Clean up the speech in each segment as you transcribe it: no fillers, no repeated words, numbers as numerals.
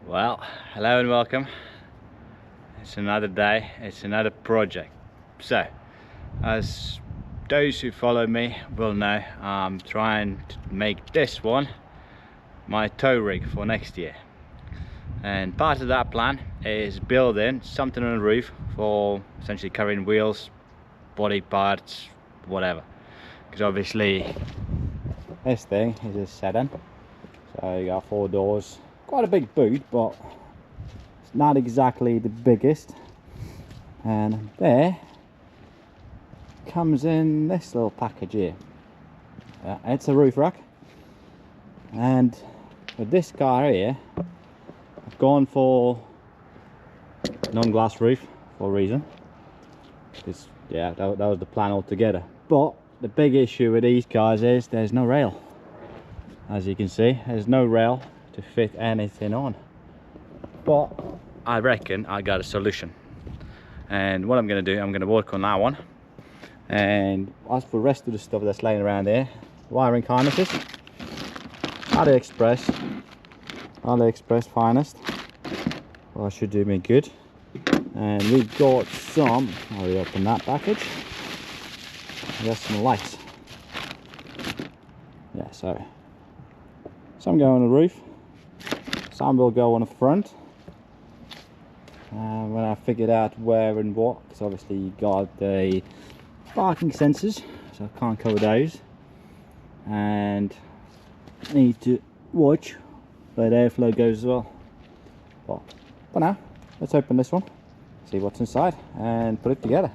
Well, hello and welcome. It's another day, it's another project. So, as those who follow me will know, I'm trying to make this one my tow rig for next year. And part of that plan is building something on the roof for essentially covering wheels, body parts, whatever. Because obviously this thing is a sedan, so you got 4 doors. Quite a big boot, but it's not exactly the biggest. And there comes in this little package here. It's a roof rack, and with this car here I've gone for non-glass roof for a reason, because yeah, that was the plan altogether. But the big issue with these cars is there's no rail. As you can see, there's no rail to fit anything on, but I reckon I got a solution. And what I'm going to do, I'm going to work on that one, and as for the rest of the stuff that's laying around there, wiring harnesses, AliExpress finest, well, should do me good. And we've got some, I'll open that package, we got some lights, yeah, so some go on the roof, some will go on the front. When I figured out where and what, because obviously you got the parking sensors, so I can't cover those, and I need to watch where the airflow goes as well. But for now, let's open this one, see what's inside, and put it together.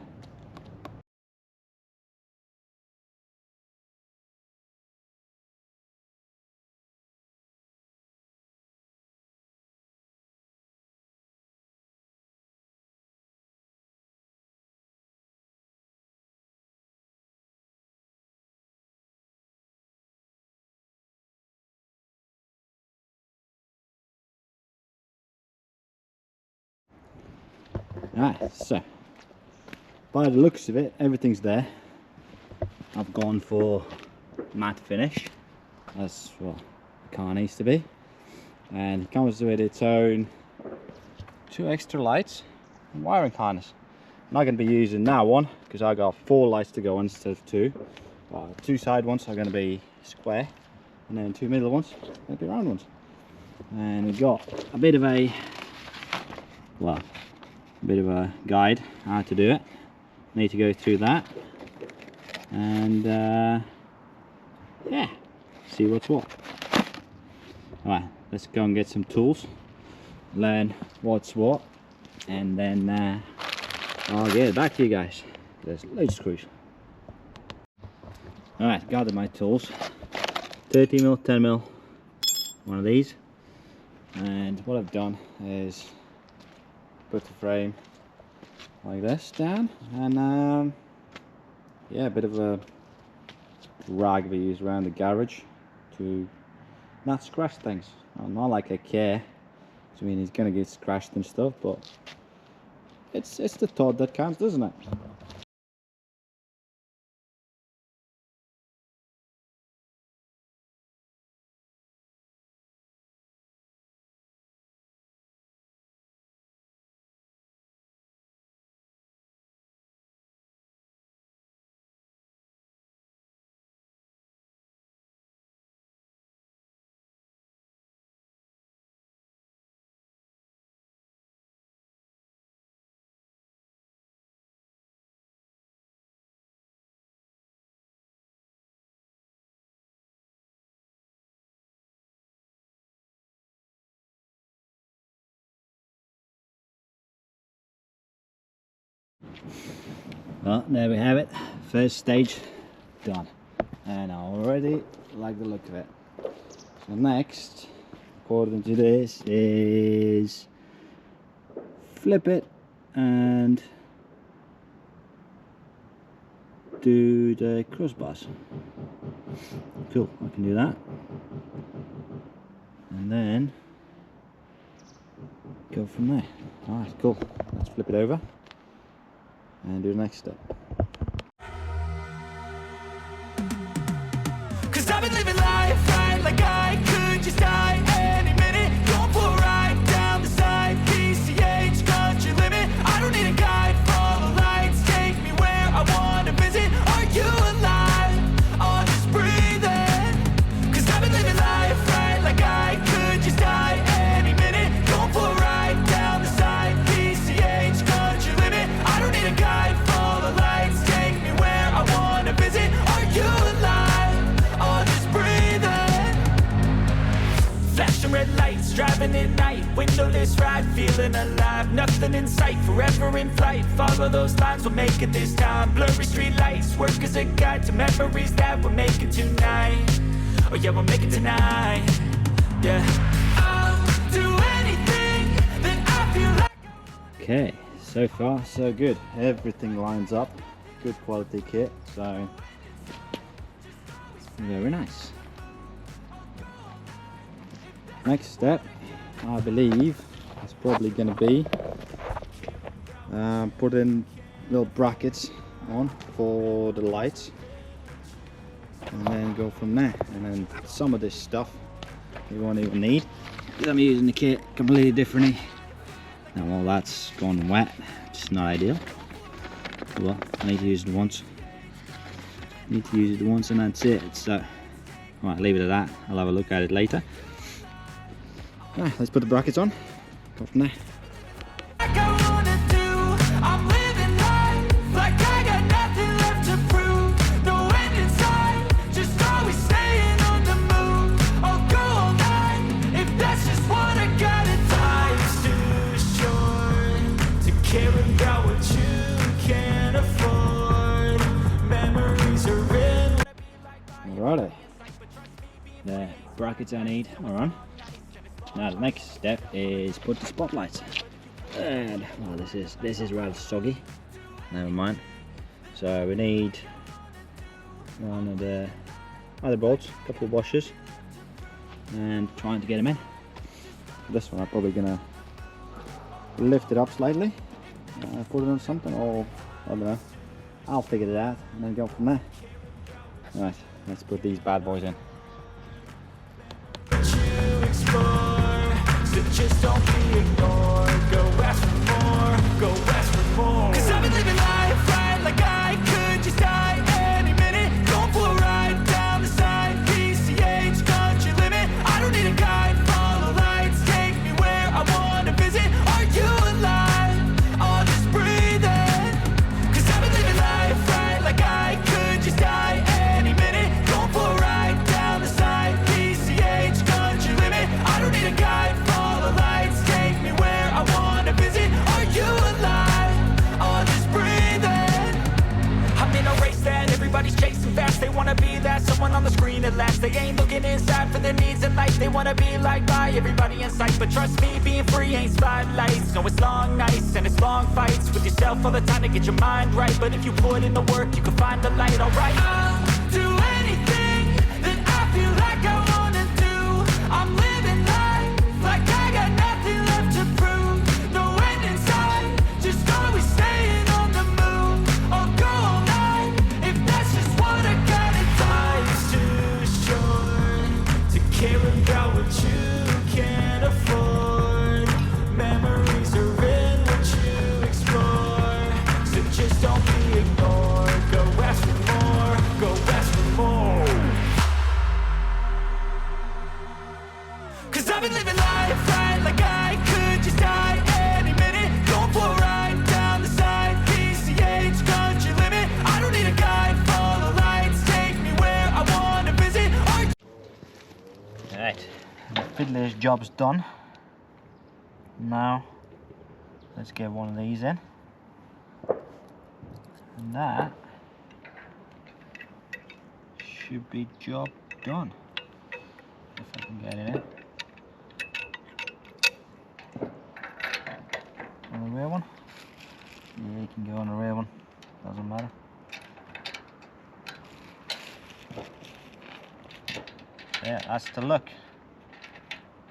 Alright, so by the looks of it, everything's there. I've gone for matte finish, that's what the car needs to be, and it comes with its own 2 extra lights and wiring harness. I'm not going to be using that one because I got 4 lights to go on instead of 2. 2 side ones are going to be square, and then 2 middle ones are going to be round ones. And we've got a bit of a, well, a bit of a guide how to do it. Need to go through that, and yeah, see what's what. Alright, let's go and get some tools, learn what's what, and then I'll get it back to you guys. There's loads of screws. Alright, gathered my tools, 30mm, 10mm, one of these, and what I've done is put the frame like this down, and yeah, a bit of a rag we use around the garage to not scratch things. Not like I care, I mean it's gonna get scratched and stuff, but it's the thought that counts, doesn't it? Well, there we have it, first stage done, and I already like the look of it. So next, according to this, is flip it and do the crossbars. Cool, I can do that, and then go from there. Alright, cool, let's flip it over and do the next step. Cause I've been living life right like I could just die any minute. Going for a ride down lights, driving at night, windowless ride, feeling alive, nothing in sight, forever in flight, follow those lines, we'll make it this time, blurry street lights, work as a guide to memories that we're making tonight, oh yeah, we'll make it tonight, yeah, I'll do anything that I feel like. Okay, so far so good, everything lines up, good quality kit, so very nice. Next step, I believe, is probably going to be putting little brackets on for the lights, and then go from there. And then some of this stuff you won't even need, because I'm using the kit completely differently. And all that's gone wet, it's not ideal. Well, I need to use it once. And that's it. So, right, leave it at that. I'll have a look at it later. Right, let's put the brackets on. Go from there. Like I wanna do, I'm living life like I got nothing left to prove. No end in sight, just always staying on the move. I'll go all night if that's just what I gotta do. Life's too short to care about what you can't afford. Memories are in. Alrighty. The brackets I need are on. Now the next step is put the spotlights. And well, this is rather soggy. Never mind. So we need one of the other bolts, a couple of washers, and trying to get them in. This one I'm probably gonna lift it up slightly, put it on something, or I don't know. I'll figure it out and then go from there. Right, let's put these bad boys in. So just don't be ignored. Go ask for more, go ask for more. Cause I've been living life right like I could just die any minute. Going for a ride down the side, PCH, country limit. I don't need a guide, follow lights, take me where I wanna visit. Are you alive? I'll just breathe in. Cause I've been living life right like I could just die any minute. Going for a ride down the side, PCH, country limit. I don't need a guide, follow lights, take me where I wanna visit. Are you alive? I'll just breathe in. I'm in a race that everybody's chasing fast. They wanna be that someone on the screen at last. They ain't looking inside for their needs in life. They wanna be liked by everybody in sight. But trust me, being free ain't spotlights. No, it's long nights and it's long fights with yourself all the time to get your mind right. But if you put in the work, you can find the light, alright? I'll do anything that I feel like I wanna do. I'm living life like I got nothing left to prove. No end in sight, just always staying on the move. I'll go all night if that's just what I gotta do. Life's too short to care about what you can't afford. Memories are in what you explore. So just don't be ignored. Go ask for more, go ask for more. Cause I've been living life right like I could just die any minute. Going for a ride down the side, PCH, country limit. I don't need a guide, follow lights, take me where I wanna visit. Alright, the fiddler's job's done. Now, let's get one of these in. And that should be job done. If I can get it in. On the rear one? Yeah, you can go on the rear one, doesn't matter. Yeah, that's the look.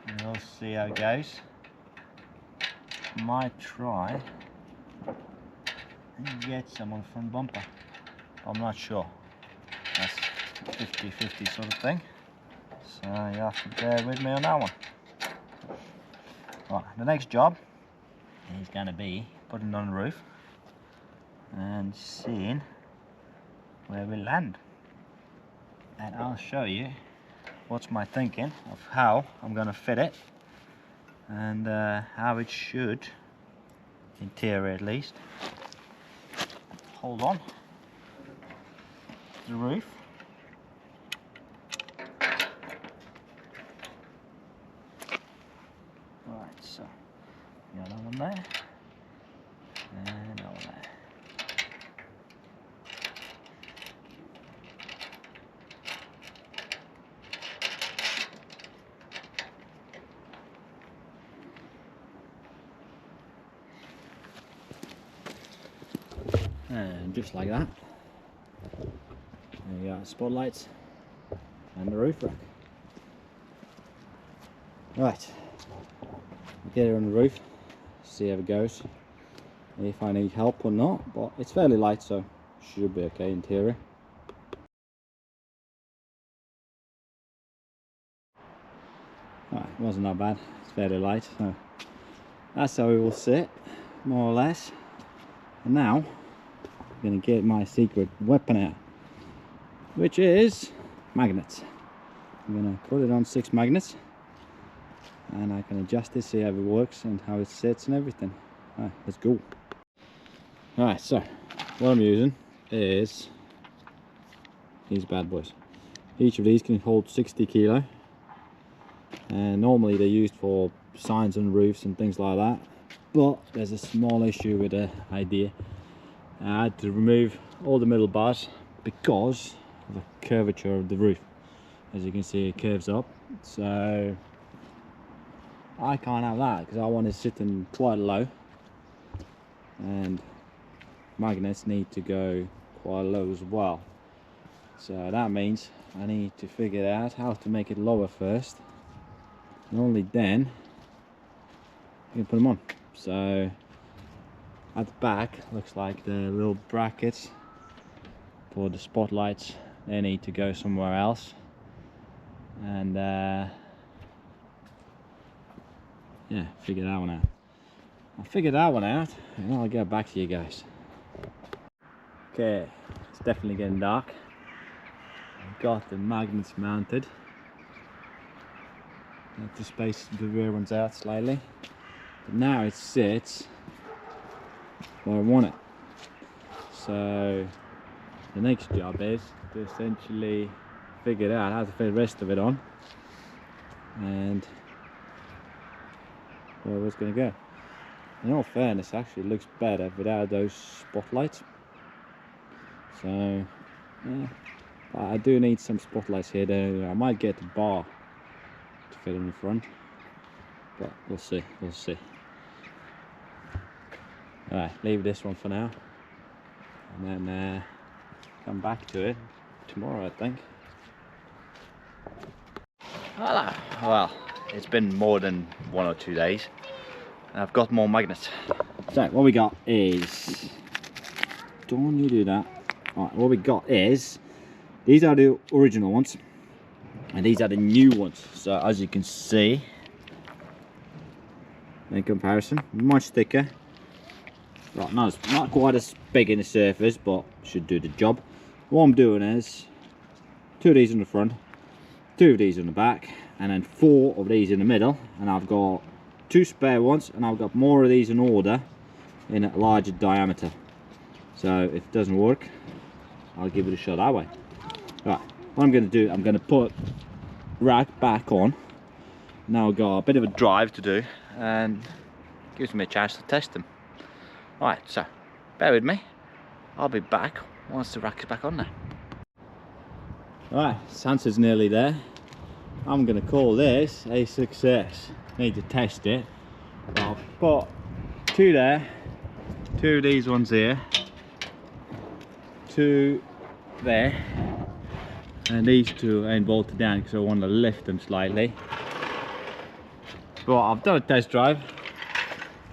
And we'll see how it goes. Might try and get some on the front bumper. I'm not sure. That's 50-50 sort of thing. So you have to bear with me on that one. Right, the next job is going to be putting it on the roof and seeing where we land. And I'll show you what's my thinking of how I'm going to fit it and how it should, interior at least, hold on the roof. So you got that one there, and that one there. And just like that, there you got spotlights and the roof rack. Right, I'll get it on the roof, see how it goes, if I need help or not, but it's fairly light, so should be okay in theory. Right, it wasn't that bad, it's fairly light, so that's how it will sit, more or less. And now, I'm going to get my secret weapon out, which is magnets. I'm going to put it on 6 magnets, and I can adjust it, see how it works and how it sits and everything. Alright, let's go. Alright, so what I'm using is these bad boys. Each of these can hold 60 kilo, and normally they're used for signs on roofs and things like that, but there's a small issue with the idea. I had to remove all the middle bars because of the curvature of the roof. As you can see, it curves up, so I can't have that because I want it sitting quite low, and magnets need to go quite low as well. So that means I need to figure out how to make it lower first, and only then you can put them on. So at the back looks like the little brackets for the spotlights, they need to go somewhere else, and yeah, figure that one out. I'll figure that one out and I'll get back to you guys. Okay, it's definitely getting dark. I've got the magnets mounted. I have to space the rear ones out slightly. But now it sits where I want it. So the next job is to essentially figure out how to fit the rest of it on and where it's going to go. In all fairness, actually it looks better without those spotlights. So yeah, but I do need some spotlights here. I might get the bar to fit in the front, but we'll see, we'll see. Alright, leave this one for now, and then come back to it tomorrow, I think. Hello. Well, it's been more than 1 or 2 days. I've got more magnets. So what we got is, don't you do that. Alright, what we got is, these are the original ones and these are the new ones. So as you can see, in comparison, much thicker. Right, not quite as big in the surface, but should do the job. What I'm doing is 2 of these in the front, 2 of these in the back, and then 4 of these in the middle, and I've got 2 spare ones, and I've got more of these in order in a larger diameter. So if it doesn't work, I'll give it a shot that way. Right, what I'm going to do, I'm going to put rack back on. Now I've got a bit of a drive to do, and gives me a chance to test them. Alright, so bear with me. I'll be back once the rack is back on there. Alright, Sansa's nearly there. I'm going to call this a success. Need to test it. I'll put 2 there, 2 of these ones here, 2 there, and these 2 ain't bolted down because I want to lift them slightly. But I've done a test drive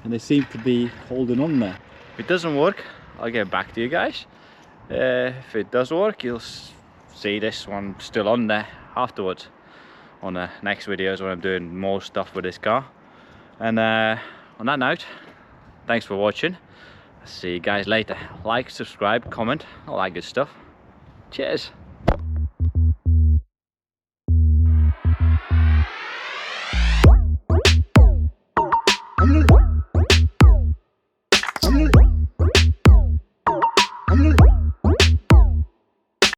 and they seem to be holding on there. If it doesn't work, I'll get back to you guys. If it does work, you'll see this one still on there afterwards on the next videos when I'm doing more stuff with this car. And on that note, thanks for watching. I'll see you guys later. Like, subscribe, comment, all that good stuff. Cheers.